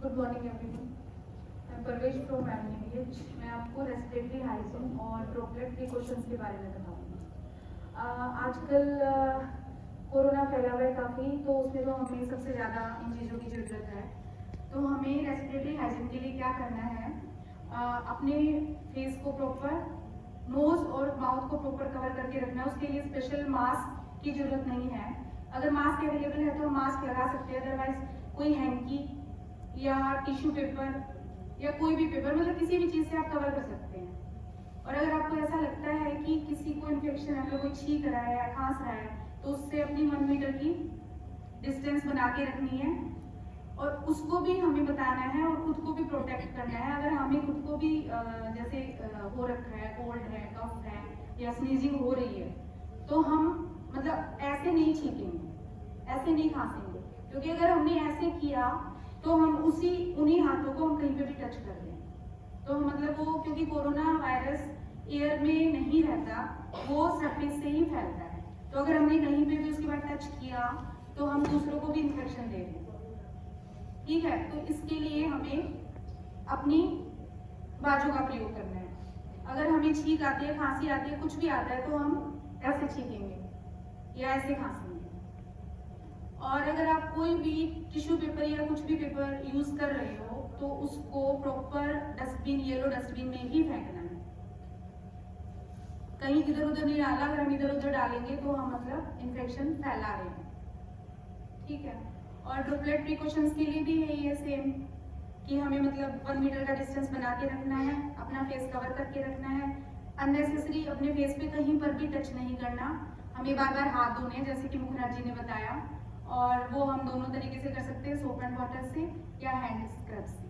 Good morning everyone. मैं परवेश from एमनीबीएच। मैं आपको रेस्पिरेटरी हाइजीन और ड्रॉपलेट प्रिकॉशंस के बारे में बताऊंगी। आजकल कोरोना फैला हुआ है काफ़ी, तो उसमें तो हमें सबसे ज़्यादा इन चीज़ों की ज़रूरत है। तो हमें रेस्पिरेटरी हाइजीन के लिए क्या करना है, अपने फेस को प्रॉपर, नोज और माउथ को प्रॉपर कवर करके रखना है। उसके लिए स्पेशल मास्क की ज़रूरत नहीं है। अगर मास्क अवेलेबल है तो मास्क लगा सकते हैं, अदरवाइज कोई हैंकी या टिश्यू पेपर या कोई भी पेपर, मतलब किसी भी चीज़ से आप कवर कर सकते हैं। और अगर आपको ऐसा लगता है कि किसी को इन्फेक्शन है, मतलब कोई छींक रहा है या खांस रहा है, तो उससे अपनी 1 मीटर की डिस्टेंस बना के रखनी है और उसको भी हमें बताना है और खुद को भी प्रोटेक्ट करना है। अगर हमें खुद को भी जैसे हो रखा है, कोल्ड है, कफ है या स्नीजिंग हो रही है, तो हम मतलब ऐसे नहीं छींकेंगे, ऐसे नहीं खांसेंगे, क्योंकि अगर हमने ऐसे किया तो हम उन्हीं हाथों को हम कहीं पे भी टच कर दें तो मतलब वो, क्योंकि कोरोना वायरस एयर में नहीं रहता, वो सरफेस से ही फैलता है। तो अगर हमने कहीं पे भी उसके बाद टच किया तो हम दूसरों को भी इन्फेक्शन दे दें। ठीक है, तो इसके लिए हमें अपनी बाजू का प्रयोग करना है। अगर हमें छींक आती है, खांसी आती है, कुछ भी आता है, तो हम ऐसे छींकेंगे या ऐसे खांसेंगे। और अगर आप कोई भी टिश्यू पेपर या कुछ भी पेपर यूज कर रहे हो तो उसको प्रॉपर डस्टबिन, येलो डस्टबिन में ही फेंकना है। कहीं इधर उधर नहीं डालना। अगर हम इधर उधर डालेंगे तो हम मतलब इन्फेक्शन फैला रहे हैं। ठीक है, और ड्रॉपलेट प्रिकॉशंस के लिए भी है ये सेम, कि हमें मतलब 1 मीटर का डिस्टेंस बना के रखना है, अपना फेस कवर करके रखना है, अननेसेसरी अपने फेस पे कहीं पर भी टच नहीं करना। हमें बार बार हाथ धोने, जैसे कि मुखराज जी ने बताया, और वो हम दोनों तरीके से कर सकते हैं, सोप एंड वाटर से या हैंड स्क्रब से।